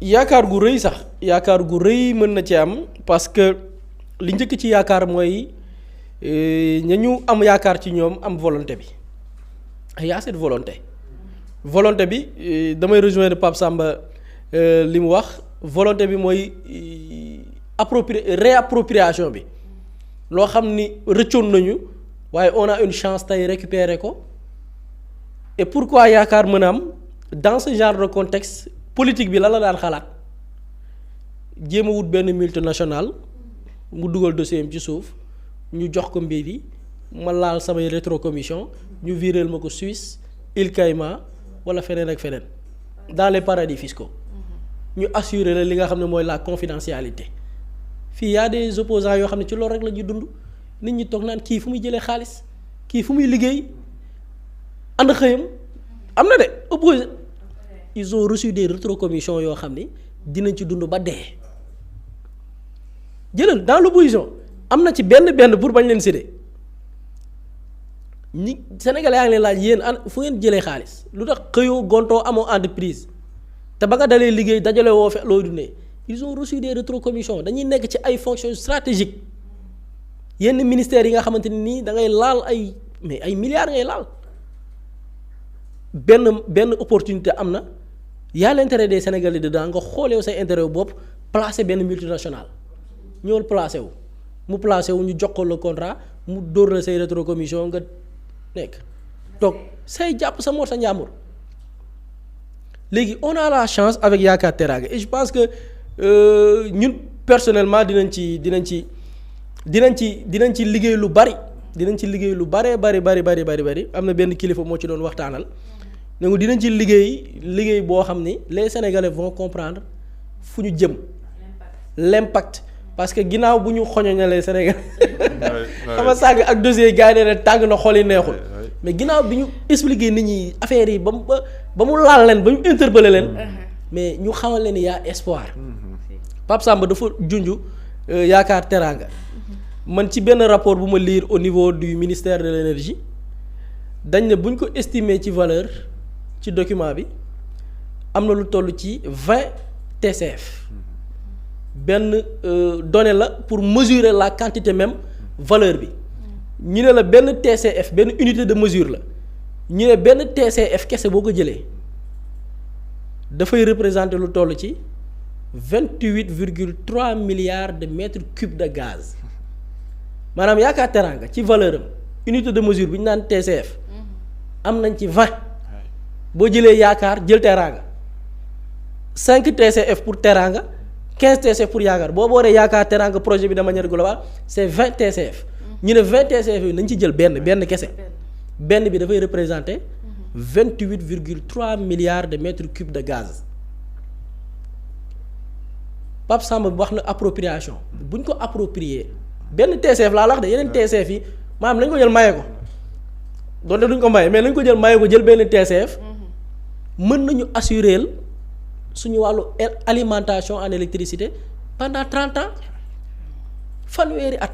yaakaar gu rëy sax yaakaar gu rëy mën na ci am parce que li njëkk ci yaakaar mooy ña ñu am yaakaar ci ñoom am volonté bi y a cette volonté bi damay rejoindre Pape Samba li mu wax volonté bi mooy réappropriation bi loo xam ni rëccoon nañu waaye on a une chance tey récupérer ko et pourquoi yaakaar mën a am dans ce genre de contexte politique bi la daan xalaat jéem a wut benn multinational mu dugal dossier am ci suuf ñu jox ko mbir yi ma laal samay rétrocommission ñu viréel ma ko Suisse Îles Caïmans wala feneen ak feneen dans les paradis fiscaux ñu assurer la li nga xam ne mooy la confidentialité fii y a des opposants yoo xam ne ci loolu rek la ñuy dund nit ñi toog naan kii fu muy jëlee xaalis kii fu muy liggéey ànd xëyam am na de opposé ils ont reçu des rétrocommissions yoo xam ni dinañ ci dund ba dee jëlal dans l'opposition am na ci benn pour bañ leen séddee ñi Sénégalais yaa ngi leen laaj yéen fu ngeen jëlee xaalis lu tax xëyoo gontoo amoo entreprise te ba nga dalee liggéey dajale woo fe looy dundee ils ont reçu des rétrocommissions dañuy nekk ci ay fonctions stratégiques yenn ministères yi nga xamante ni nii da ngay laal ay milliards ngay laal benn opportunité am na y a l'intérêt des Sénégalais dedans nga xoolee say intérêt wu bopp placer benn multinational ñëwal placé wu mu placé wu ñu jox ko le contrat mu dóor la say rétrocommission nga nekk donc say jàpp sa mor sa njàmbur léegi on a la chance avec Yaakaar Teraanga et je pense que ñun personnellement dinañ ci liggéey lu bari dinañ ci liggéey lu bari am na benn kilifa moo ci doon waxtaanal donc dinañ ci liggéey boo xam ni les Sénégalais vont comprendre fu ñu jëm l'impact parce que ginnaaw bu ñu xoñoñalee Sénégal xam nga sàgg ak dossier gars yi ne tàng na xol yi neexul mais ginnaaw bi ñu expliquer nit ñi affaires yi ba mu laal leen ba ñu interpeller leen mais ñu xamal leen ni y a espoir Pape Samba dafa junj Yaakaar Teraanga man ci benn rapport bu ma lire au niveau du ministère de l'énergie dañ ne bu ñu ko estimer ci valeur ci document bi am na lu toll ci 20 TCF benn donnée la pour mesurer la quantité même valeur bi ñu ne la benn TCF benn unité de mesure la ñu ne benn TCF kese boo ko jëlee dafay représenter lu toll ci 28,3 milliards de mètres cubes de gaz maanaam Yaakaar Teraanga ci valeur am unité de mesure bi ñu naan TCF am nañ ci 20 boo jëlee Yaakaar jël Teraanga 5 TCF pour Teraanga 15 TCF pour Yaakaar boo booree Yaakaar Teraanga projet bi de manière globale c'est 20 TCF ñu ne 20 TCF yi nañ ci jël benn kese benn bi dafay représenter 28,3 milliards de mètres cubes de gaz Pape Samba wax na appropriation buñ ko approprier benn TCF laa wax de yeneen TCF yi maanaam nañ ko jël maye ko donte duñ ko maye mais nañ ko jël maye ko jël benn TCF mën nañu assurer suñu wàllu alimentation en électricité pendant 30 ans fanweeri at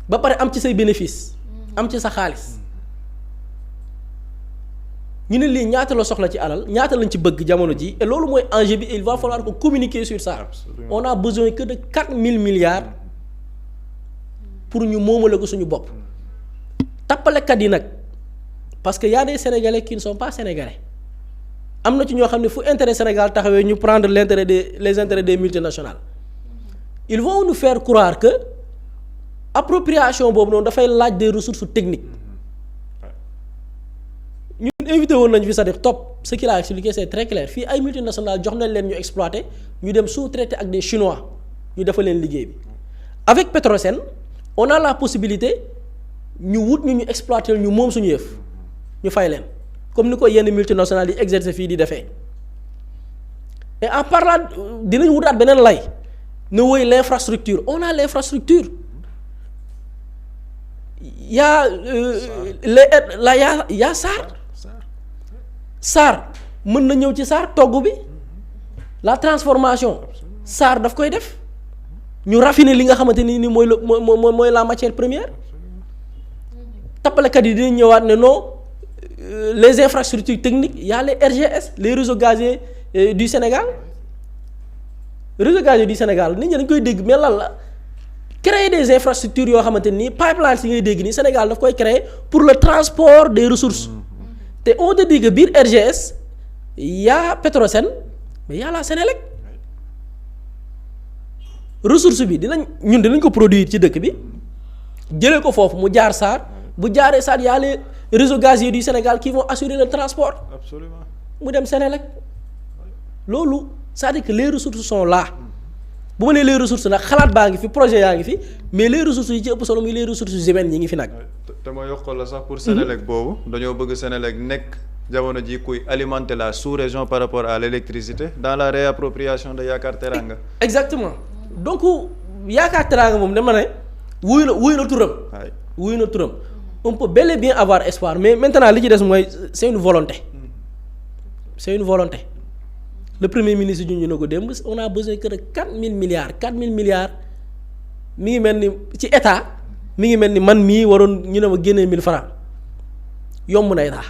ba pare am ci say bénéfice am ci sa xaalis ñu ne lii ñaata la soxla ci alal ñaata lañ ci bëgg jamono ji et loolu mooy enjeu bi il va falloir que communiquer sur ça. Absolument. On a besoin que de 4 000 milliards pour ñu moomale ko suñu bopp tappalekat yi nag parce que y a des Sénégalais qui ne sont pas sénégalais am na ci ñoo xam ne fu intérêt Sénégal taxawee ñu prendre les intérêts des multinationales ils vont nous faire croire que appropriation boobu noonu dafay laaj des ressources techniques ñun invité woon nañu fi c'est-à-dire top ce qu'il a expliqué c'est très clair fii ay multinationales jox nañ leen ñu exploiter ñu dem sous-traiter ak des chinois ñu defal leen liggéey bi avec Petrosen on a la possibilité ñu wut ñu exploiter ñu moom suñu yëf ñu fay leen comme ni ko yenn multinationales yi exercer fii di defee et en parlant dinañ wutaat beneen lay ne woy l'infrastructure on a l'infrastructure y a y a SAR mën na ñëw ci SAR togg bi la transformation SAR daf koy def ñu raffiner li nga xamante ni mooy mooy la matière première tappalekat yi dinañ ñëwaat ne non les infrastructures techniques y a les RGS les réseaux gaziers du Sénégal réseau gazier du Sénégal nit ñi dañ koy dégg mais lan la créer des infrastructures yoo xamante ni pipelines yi ngay dégg nii Sénégal daf koy créer pour le transport des ressources te on te dit que biir RGS y a Petrosen mais y a la Sénélec ressource bi dinañ ko produire ci dëkk bi jëlee ko foofu mu jaar Sarr bu jaaree Sarr y a les réseaux gaziers du Sénégal qui vont assurer le transport. Absolument. mu dem Sénélec loolu c'est-à-dire que les ressources sont là bu ma nee les ressources nag xalaat baa ngi fi projet yaa ngi fi mais les ressources yi ci ëpp solo muy les ressources humaines yi ngi fi nag. te ma yokkal la sax pour Sénélec boobu dañoo bëgg Sénélec nekk jamono ji kuy alimenter la sous-région par rapport à l'électricité dans la réappropriation de Yaakaar Teranga. exactement donc Yaakaar Teranga moom dama ne wuyu na turam. wuyu na turam on peut bel et bien avoir espoir mais maintenant li ci des mooy c'est une volonté. c'est une volonté. le premier ministre junj na ko démb on a besoin que de 4000 milliards mi ngi mel ni ci état mi ngi mel ni man mii waroon ñu ne ma génnee 1000 francs yomb na état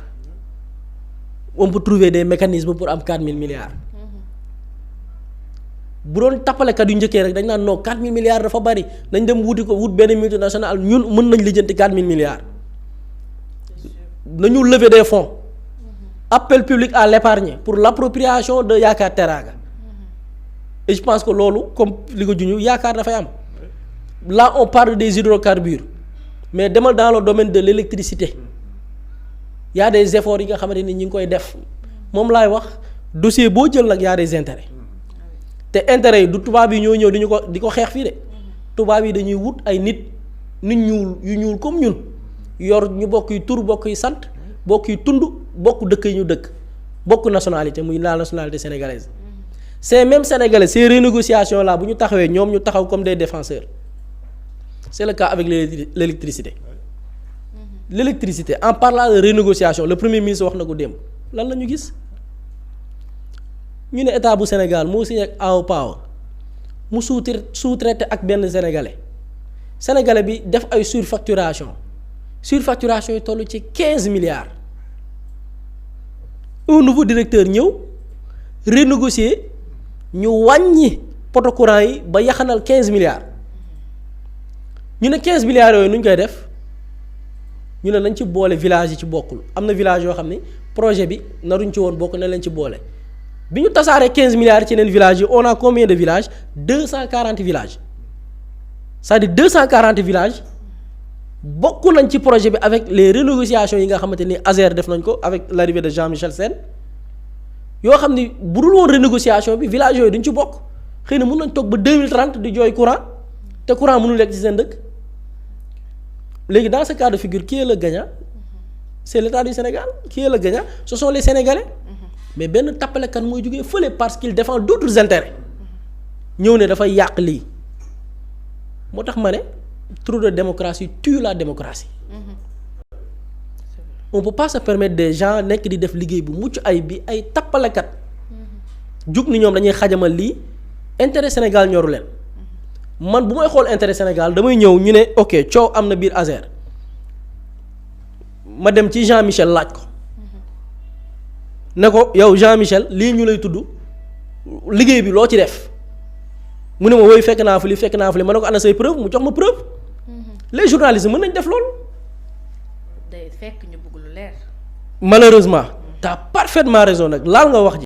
on peut trouver des mécanismes pour am 4000 milliards. bu doon tappalekat yu njëkkee rek dañ naan non 4000 milliards dafa bari nañ dem wut benn multinationale ñun mën nañ lijjanti 4000 milliards nañu lever des fonds. appel public à l'épargne pour l'appropriation de Yaakaar Teranga et je pense que loolu comme li ko junj yaakaar dafay am là on parle des hydrocarbures mais demal dans le domaine de l'électricité y a des efforts yi nga xamante ni ñi ngi koy def moom laay wax dossier boo jël nag y a des intérêts te intérêts yi du tubaab yi ñoo ñëw di ko xeex fii de tubaab yi dañuy wut ay nit yu ñuul comme ñun yor ñu bokk yi tur bokk yi sant bokk yi tund bokk dëkk yi ñu dëkk bokk nationalité muy la nationalité sénégalaise ces mêmes sénégalais ces renégociations là bu ñu taxawee ñoom ñu taxaw comme des défenseurs c'est le cas avec l'électricité l'électricité en parlant de renégociation le premier ministre wax na ko démb lan la ñu gis ñu ne état bu Sénégal moo signé ak AO Power mu sous-traité ak benn sénégalais bi def ay surfacturation yi toll ci 15 milliards un nouveau directeur ñëw renégocier ñu wàññi poto courant yi ba yaxanal 15 milliards ñu ne 15 milliards yooyu nu ñu koy def ñu ne nañ ci boole village yi ci bokkul am na village yoo xam ne projet bi naruñ ci woon bokk na leen ci boole bi ñu tasaaree 15 milliards ci yeneen villages yi on a combien de villages 240 villages c'est-à-dire 240 villages. bokk nañ ci projet bi avec les renégociations yi nga xamante ni ASER def nañ ko avec l'arrivée de Jean-Michel Sène yoo xam ni bu dul woon renégociation bi village yooyu duñ ci bokk xëy na mën nañ toog ba 2030 di jooy courant te courant mënul lekk ci seen dëkk léegi dans ce cas de figure qui est le gagnant c'est l'État du Sénégal qui est le gagnant ce sont les Sénégalais mais benn tappalekat mooy jógee fële parce qu'il défend d'autres intérêts ñëw ne dafay yàq lii moo tax ma ne trop de démocratie tue la démocratie. On peut pas se permettre des gens nekk di def liggéey bu mucc ay bi ay tappalekat jug ni ñoom dañuy xajamal lii intérêt Sénégal ñoru leen man bu may xool intérêt Sénégal damay ñëw ñu ne ok coow am na biir ASER ma dem ci Jean-Michel laaj ko ne ko yow Jean-Michel lii ñu lay tudd liggéey bi loo ci def mu ne ma woy fekk naa fa li ma ne ko ana say preuve mu jox ma preuve. les journalistes mën nañ def loolu. day fekk ñu bëgg lu leer. malheureusement. t'as parfaitement raison nag laal nga wax ji.